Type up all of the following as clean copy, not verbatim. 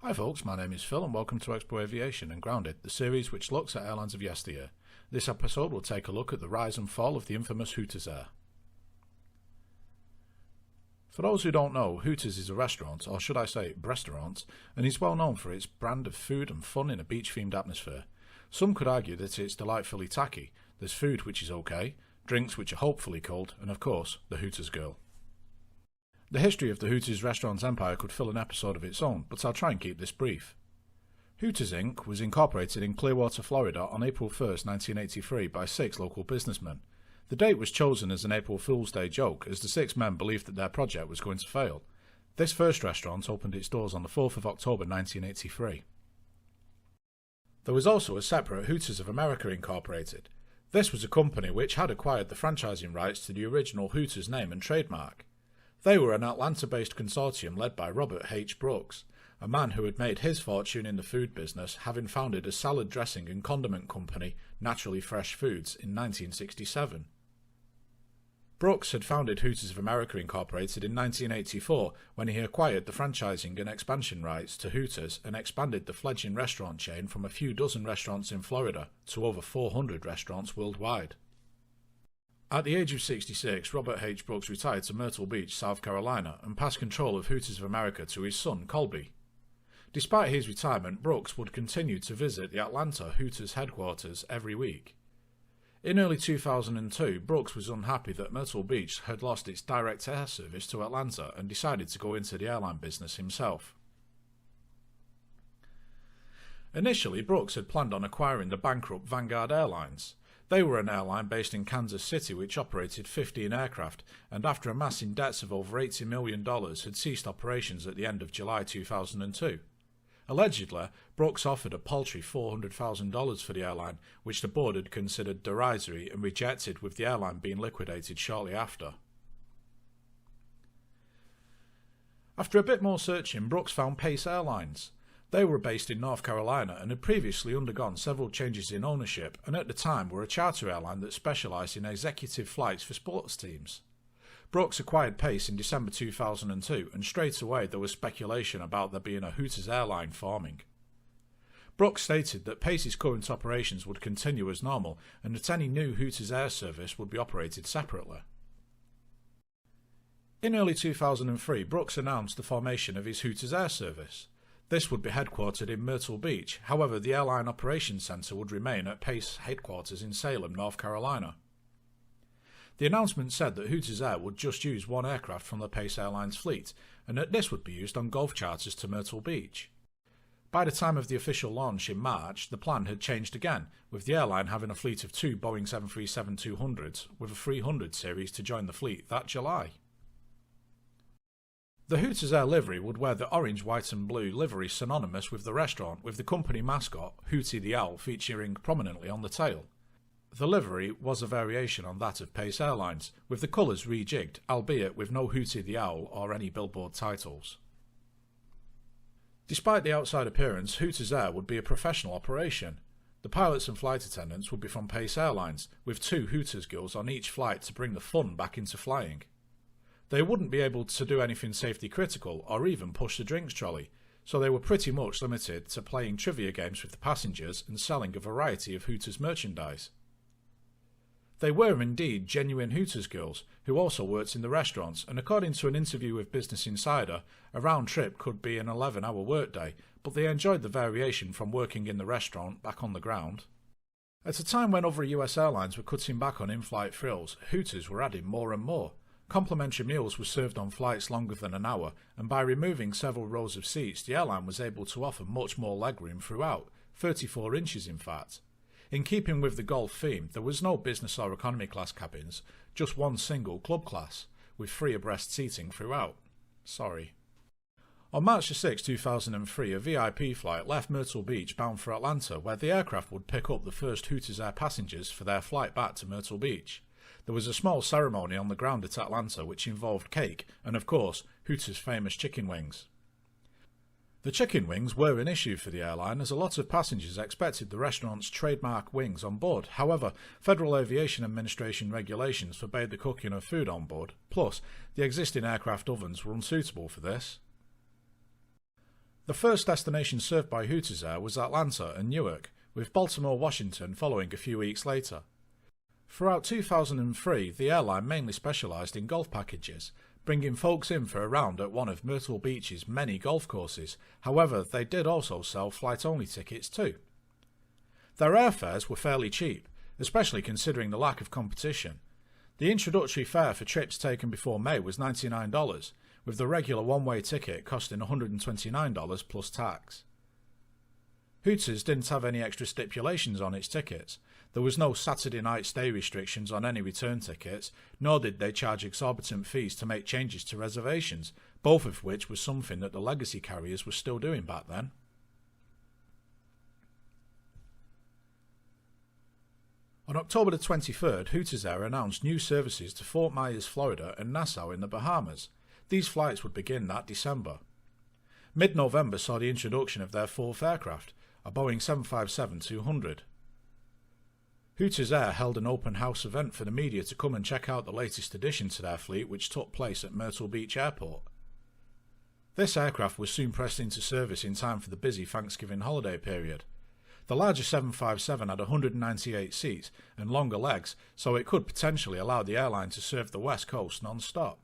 Hi folks, my name is Phil and welcome to Expo Aviation and Grounded, the series which looks at airlines of yesteryear. This episode will take a look at the rise and fall of the infamous Hooters Air. For those who don't know, Hooters is a restaurant, or should I say breastaurant, and is well known for its brand of food and fun in a beach-themed atmosphere. Some could argue that it's delightfully tacky. There's food which is okay, drinks which are hopefully cold, and of course, the Hooters girl. The history of the Hooters restaurant empire could fill an episode of its own, but I'll try and keep this brief. Hooters Inc. was incorporated in Clearwater, Florida on April 1st, 1983 by 6 local businessmen. The date was chosen as an April Fool's Day joke, as the 6 men believed that their project was going to fail. This first restaurant opened its doors on the 4th of October 1983. There was also a separate Hooters of America Incorporated. This was a company which had acquired the franchising rights to the original Hooters name and trademark. They were an Atlanta-based consortium led by Robert H. Brooks, a man who had made his fortune in the food business, having founded a salad dressing and condiment company, Naturally Fresh Foods, in 1967. Brooks had founded Hooters of America Incorporated in 1984 when he acquired the franchising and expansion rights to Hooters and expanded the fledgling restaurant chain from a few dozen restaurants in Florida to over 400 restaurants worldwide. At the age of 66, Robert H. Brooks retired to Myrtle Beach, South Carolina, and passed control of Hooters of America to his son, Colby. Despite his retirement, Brooks would continue to visit the Atlanta Hooters headquarters every week. In early 2002, Brooks was unhappy that Myrtle Beach had lost its direct air service to Atlanta and decided to go into the airline business himself. Initially, Brooks had planned on acquiring the bankrupt Vanguard Airlines. They were an airline based in Kansas City which operated 15 aircraft, and after amassing debts of over $80 million had ceased operations at the end of July 2002. Allegedly, Brooks offered a paltry $400,000 for the airline, which the board had considered derisory and rejected, with the airline being liquidated shortly after. After a bit more searching, Brooks found Pace Airlines. They were based in North Carolina and had previously undergone several changes in ownership, and at the time were a charter airline that specialised in executive flights for sports teams. Brooks acquired Pace in December 2002, and straight away there was speculation about there being a Hooters airline forming. Brooks stated that Pace's current operations would continue as normal, and that any new Hooters Air service would be operated separately. In early 2003, Brooks announced the formation of his Hooters Air service. This would be headquartered in Myrtle Beach, however the airline operations centre would remain at Pace headquarters in Salem, North Carolina. The announcement said that Hooters Air would just use one aircraft from the Pace Airlines fleet, and that this would be used on golf charters to Myrtle Beach. By the time of the official launch in March, the plan had changed again, with the airline having a fleet of 2 Boeing 737-200s, with a 300 series to join the fleet that July. The Hooters Air livery would wear the orange, white and blue livery synonymous with the restaurant, with the company mascot, Hootie The Owl, featuring prominently on the tail. The livery was a variation on that of Pace Airlines, with the colours rejigged, albeit with no Hootie The Owl or any billboard titles. Despite the outside appearance, Hooters Air would be a professional operation. The pilots and flight attendants would be from Pace Airlines, with 2 Hooters girls on each flight to bring the fun back into flying. They wouldn't be able to do anything safety critical or even push the drinks trolley, so they were pretty much limited to playing trivia games with the passengers and selling a variety of Hooters merchandise. They were indeed genuine Hooters girls, who also worked in the restaurants, and according to an interview with Business Insider, a round trip could be an 11-hour workday, but they enjoyed the variation from working in the restaurant back on the ground. At a time when other US airlines were cutting back on in-flight frills, Hooters were adding more and more. Complimentary meals were served on flights longer than an hour, and by removing several rows of seats, the airline was able to offer much more legroom throughout, 34 inches in fact. In keeping with the golf theme, there was no business or economy class cabins, just one single club class, with 3 abreast seating throughout. Sorry. On March 6, 2003, a VIP flight left Myrtle Beach bound for Atlanta, where the aircraft would pick up the first Hooters Air passengers for their flight back to Myrtle Beach. There was a small ceremony on the ground at Atlanta which involved cake and, of course, Hooters' famous chicken wings. The chicken wings were an issue for the airline, as a lot of passengers expected the restaurant's trademark wings on board. However, Federal Aviation Administration regulations forbade the cooking of food on board, plus the existing aircraft ovens were unsuitable for this. The first destination served by Hooters Air was Atlanta and Newark, with Baltimore, Washington following a few weeks later. Throughout 2003, the airline mainly specialised in golf packages, bringing folks in for a round at one of Myrtle Beach's many golf courses. However, they did also sell flight-only tickets too. Their airfares were fairly cheap, especially considering the lack of competition. The introductory fare for trips taken before May was $99, with the regular one-way ticket costing $129 plus tax. Hooters didn't have any extra stipulations on its tickets. There was no Saturday night stay restrictions on any return tickets, nor did they charge exorbitant fees to make changes to reservations, both of which was something that the legacy carriers were still doing back then. On October the 23rd, Hooters Air announced new services to Fort Myers, Florida and Nassau in the Bahamas. These flights would begin that December. Mid-November saw the introduction of their fourth aircraft, a Boeing 757-200. Hooters Air held an open house event for the media to come and check out the latest addition to their fleet, which took place at Myrtle Beach Airport. This aircraft was soon pressed into service in time for the busy Thanksgiving holiday period. The larger 757 had 198 seats and longer legs, so it could potentially allow the airline to serve the West Coast non-stop.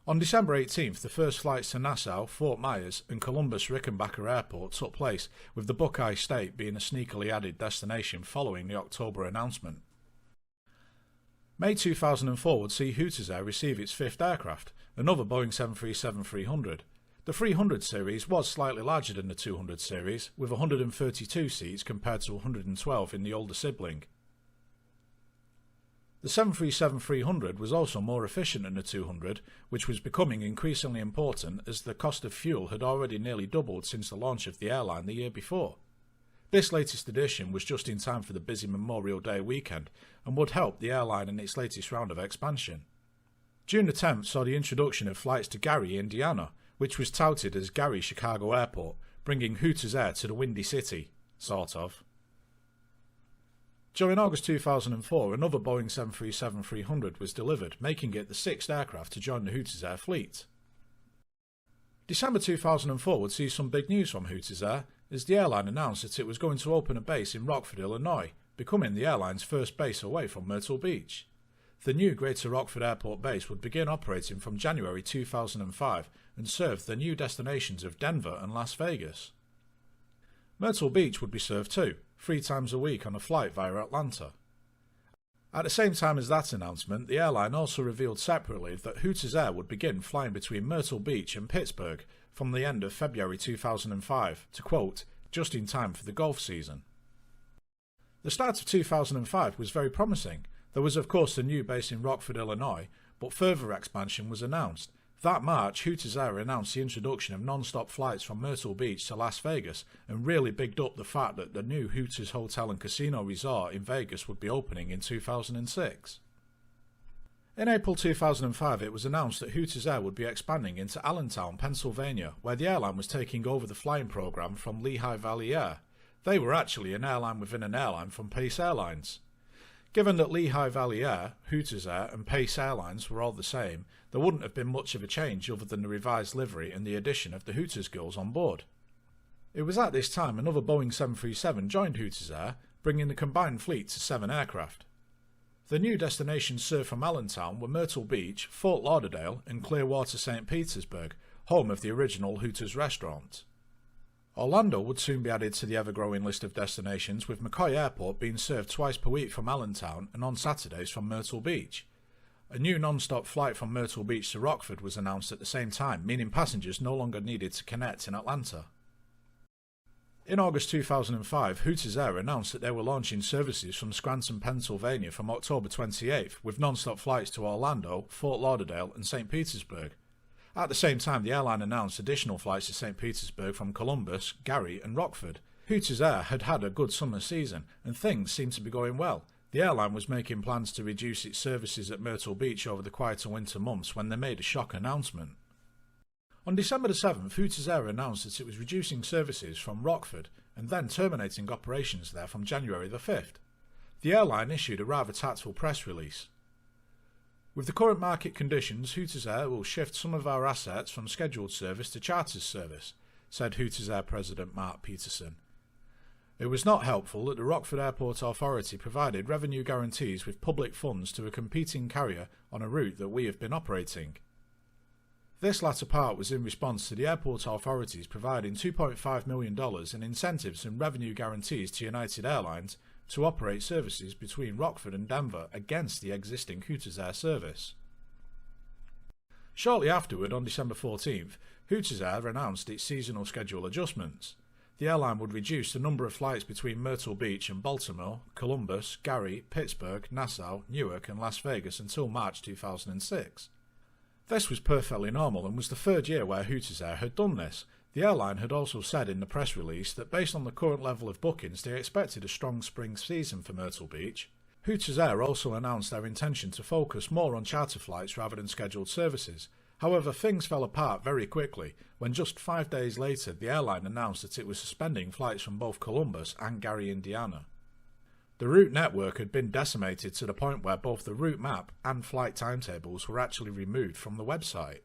On December 18th, the first flights to Nassau, Fort Myers and Columbus-Rickenbacker Airport took place, with the Buckeye State being a sneakily added destination following the October announcement. May 2004 would see Hooters Air receive its fifth aircraft, another Boeing 737-300. The 300 series was slightly larger than the 200 series, with 132 seats compared to 112 in the older sibling. The 737-300 was also more efficient than the 200, which was becoming increasingly important as the cost of fuel had already nearly doubled since the launch of the airline the year before. This latest edition was just in time for the busy Memorial Day weekend and would help the airline in its latest round of expansion. June the 10th saw the introduction of flights to Gary, Indiana, which was touted as Gary Chicago Airport, bringing Hooters Air to the Windy City, sort of. During August 2004, another Boeing 737-300 was delivered, making it the sixth aircraft to join the Hooters Air fleet. December 2004 would see some big news from Hooters Air, as the airline announced that it was going to open a base in Rockford, Illinois, becoming the airline's first base away from Myrtle Beach. The new Greater Rockford Airport base would begin operating from January 2005 and serve the new destinations of Denver and Las Vegas. Myrtle Beach would be served too, 3 times a week on a flight via Atlanta. At the same time as that announcement, the airline also revealed separately that Hooters Air would begin flying between Myrtle Beach and Pittsburgh from the end of February 2005 to, quote, just in time for the golf season. The start of 2005 was very promising. There was of course the new base in Rockford, Illinois, but further expansion was announced. That March, Hooters Air announced the introduction of non-stop flights from Myrtle Beach to Las Vegas and really bigged up the fact that the new Hooters Hotel and Casino Resort in Vegas would be opening in 2006. In April 2005, it was announced that Hooters Air would be expanding into Allentown, Pennsylvania, where the airline was taking over the flying program from Lehigh Valley Air. They were actually an airline within an airline from Pace Airlines. Given that Lehigh Valley Air, Hooters Air and Pace Airlines were all the same, there wouldn't have been much of a change other than the revised livery and the addition of the Hooters girls on board. It was at this time another Boeing 737 joined Hooters Air, bringing the combined fleet to 7 aircraft. The new destinations served from Allentown were Myrtle Beach, Fort Lauderdale and Clearwater, St. Petersburg, home of the original Hooters restaurant. Orlando would soon be added to the ever-growing list of destinations, with McCoy Airport being served twice per week from Allentown and on Saturdays from Myrtle Beach. A new non-stop flight from Myrtle Beach to Rockford was announced at the same time, meaning passengers no longer needed to connect in Atlanta. In August 2005, Hooters Air announced that they were launching services from Scranton, Pennsylvania from October 28th, with non-stop flights to Orlando, Fort Lauderdale and St. Petersburg. At the same time, the airline announced additional flights to St. Petersburg from Columbus, Gary and Rockford. Hooters Air had had a good summer season, and things seemed to be going well. The airline was making plans to reduce its services at Myrtle Beach over the quieter winter months when they made a shock announcement. On December the 7th, Hooters Air announced that it was reducing services from Rockford and then terminating operations there from January the 5th. The airline issued a rather tactful press release. With the current market conditions, Hooters Air will shift some of our assets from scheduled service to charter service, said Hooters Air President Mark Peterson. It was not helpful that the Rockford Airport Authority provided revenue guarantees with public funds to a competing carrier on a route that we have been operating. This latter part was in response to the airport authorities providing $2.5 million in incentives and revenue guarantees to United Airlines to operate services between Rockford and Denver against the existing Hooters Air service. Shortly afterward, on December 14th, Hooters Air announced its seasonal schedule adjustments. The airline would reduce the number of flights between Myrtle Beach and Baltimore, Columbus, Gary, Pittsburgh, Nassau, Newark and Las Vegas until March 2006. This was perfectly normal and was the third year where Hooters Air had done this. The airline had also said in the press release that based on the current level of bookings they expected a strong spring season for Myrtle Beach. Hooters Air also announced their intention to focus more on charter flights rather than scheduled services. However, things fell apart very quickly when just 5 days later the airline announced that it was suspending flights from both Columbus and Gary, Indiana. The route network had been decimated to the point where both the route map and flight timetables were actually removed from the website.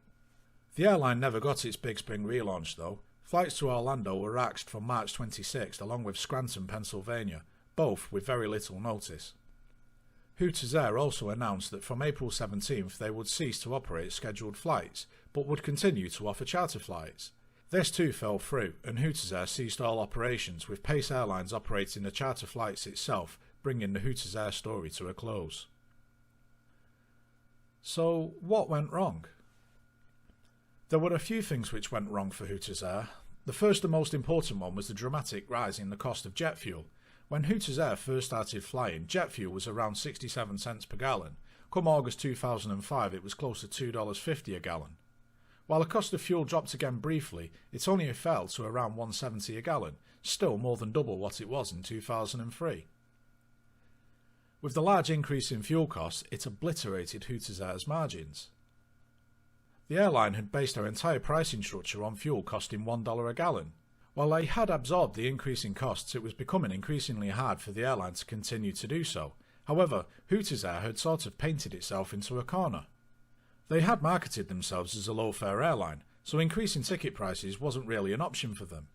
The airline never got its Big Spring relaunch though. Flights to Orlando were axed from March 26th along with Scranton, Pennsylvania, both with very little notice. Hooters Air also announced that from April 17th they would cease to operate scheduled flights, but would continue to offer charter flights. This too fell through, and Hooters Air ceased all operations, with Pace Airlines operating the charter flights itself, bringing the Hooters Air story to a close. So, what went wrong? There were a few things which went wrong for Hooters Air. The first and most important one was the dramatic rise in the cost of jet fuel. When Hooters Air first started flying, jet fuel was around 67 cents per gallon. Come August 2005, it was close to $2.50 a gallon. While the cost of fuel dropped again briefly, it only fell to around $1.70 a gallon, still more than double what it was in 2003. With the large increase in fuel costs, it obliterated Hooters Air's margins. The airline had based their entire pricing structure on fuel costing $1 a gallon. While they had absorbed the increase in costs, it was becoming increasingly hard for the airline to continue to do so. However, Hooters Air had sort of painted itself into a corner. They had marketed themselves as a low-fare airline, so increasing ticket prices wasn't really an option for them.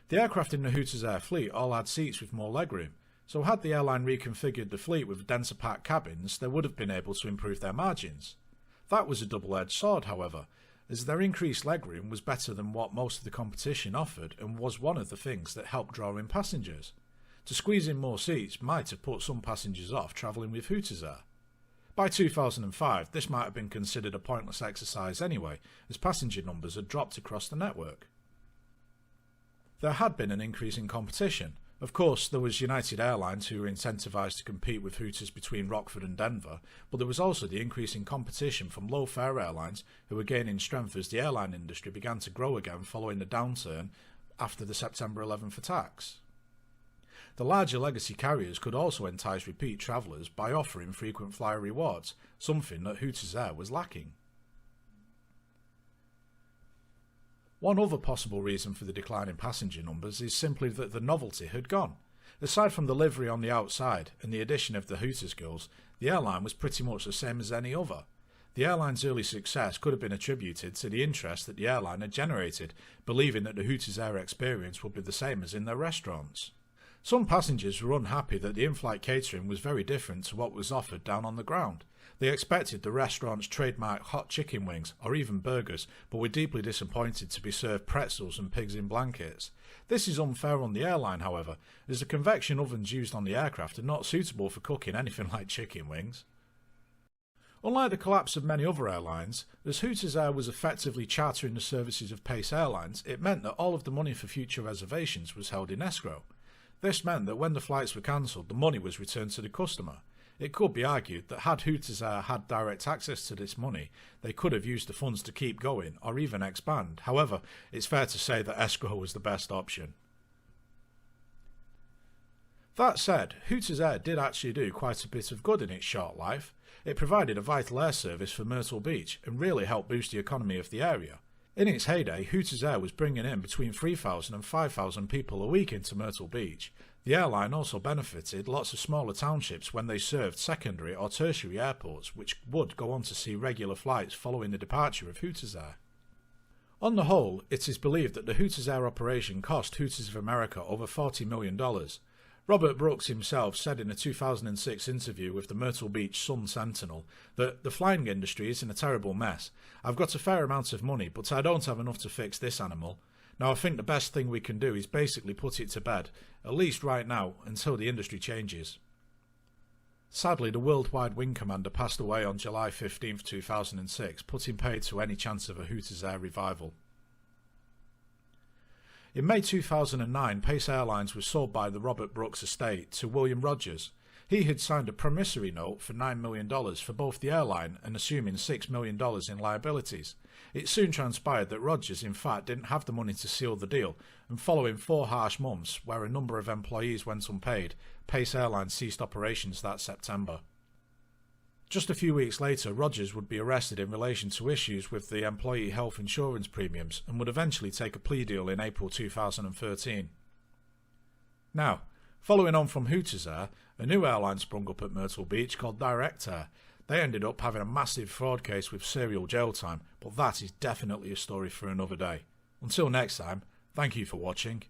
The aircraft in the Hooters Air fleet all had seats with more legroom, so had the airline reconfigured the fleet with denser packed cabins, they would have been able to improve their margins. That was a double-edged sword, however, as their increased legroom was better than what most of the competition offered and was one of the things that helped draw in passengers. To squeeze in more seats might have put some passengers off travelling with Hooters Air. By 2005, this might have been considered a pointless exercise anyway, as passenger numbers had dropped across the network. There had been an increase in competition. Of course, there was United Airlines who were incentivised to compete with Hooters between Rockford and Denver, but there was also the increase in competition from low-fare airlines who were gaining strength as the airline industry began to grow again following the downturn after the September 11th attacks. The larger legacy carriers could also entice repeat travellers by offering frequent flyer rewards, something that Hooters Air was lacking. One other possible reason for the decline in passenger numbers is simply that the novelty had gone. Aside from the livery on the outside and the addition of the Hooters girls, the airline was pretty much the same as any other. The airline's early success could have been attributed to the interest that the airline had generated, believing that the Hooters Air experience would be the same as in their restaurants. Some passengers were unhappy that the in-flight catering was very different to what was offered down on the ground. They expected the restaurant's trademark hot chicken wings or even burgers, but were deeply disappointed to be served pretzels and pigs in blankets. This is unfair on the airline, however, as the convection ovens used on the aircraft are not suitable for cooking anything like chicken wings. Unlike the collapse of many other airlines, as Hooters Air was effectively chartering the services of Pace Airlines, it meant that all of the money for future reservations was held in escrow. This meant that when the flights were cancelled, the money was returned to the customer. It could be argued that had Hooters Air had direct access to this money, they could have used the funds to keep going or even expand. However, it's fair to say that escrow was the best option. That said, Hooters Air did actually do quite a bit of good in its short life. It provided a vital air service for Myrtle Beach and really helped boost the economy of the area. In its heyday, Hooters Air was bringing in between 3,000 and 5,000 people a week into Myrtle Beach. The airline also benefited lots of smaller townships when they served secondary or tertiary airports, which would go on to see regular flights following the departure of Hooters Air. On the whole, it is believed that the Hooters Air operation cost Hooters of America over $40 million. Robert Brooks himself said in a 2006 interview with the Myrtle Beach Sun-Sentinel that the flying industry is in a terrible mess. I've got a fair amount of money, but I don't have enough to fix this animal. Now I think the best thing we can do is basically put it to bed, at least right now, until the industry changes. Sadly, the worldwide wing commander passed away on July 15, 2006, putting paid to any chance of a Hooters Air revival. In May 2009, Pace Airlines was sold by the Robert Brooks estate to William Rogers. He had signed a promissory note for $9 million for both the airline and assuming $6 million in liabilities. It soon transpired that Rogers in fact didn't have the money to seal the deal, and following 4 harsh months where a number of employees went unpaid, Pace Airlines ceased operations that September. Just a few weeks later, Rogers would be arrested in relation to issues with the employee health insurance premiums and would eventually take a plea deal in April 2013. Now, following on from Hooters Air, a new airline sprung up at Myrtle Beach called Direct Air. They ended up having a massive fraud case with serial jail time, but that is definitely a story for another day. Until next time, thank you for watching.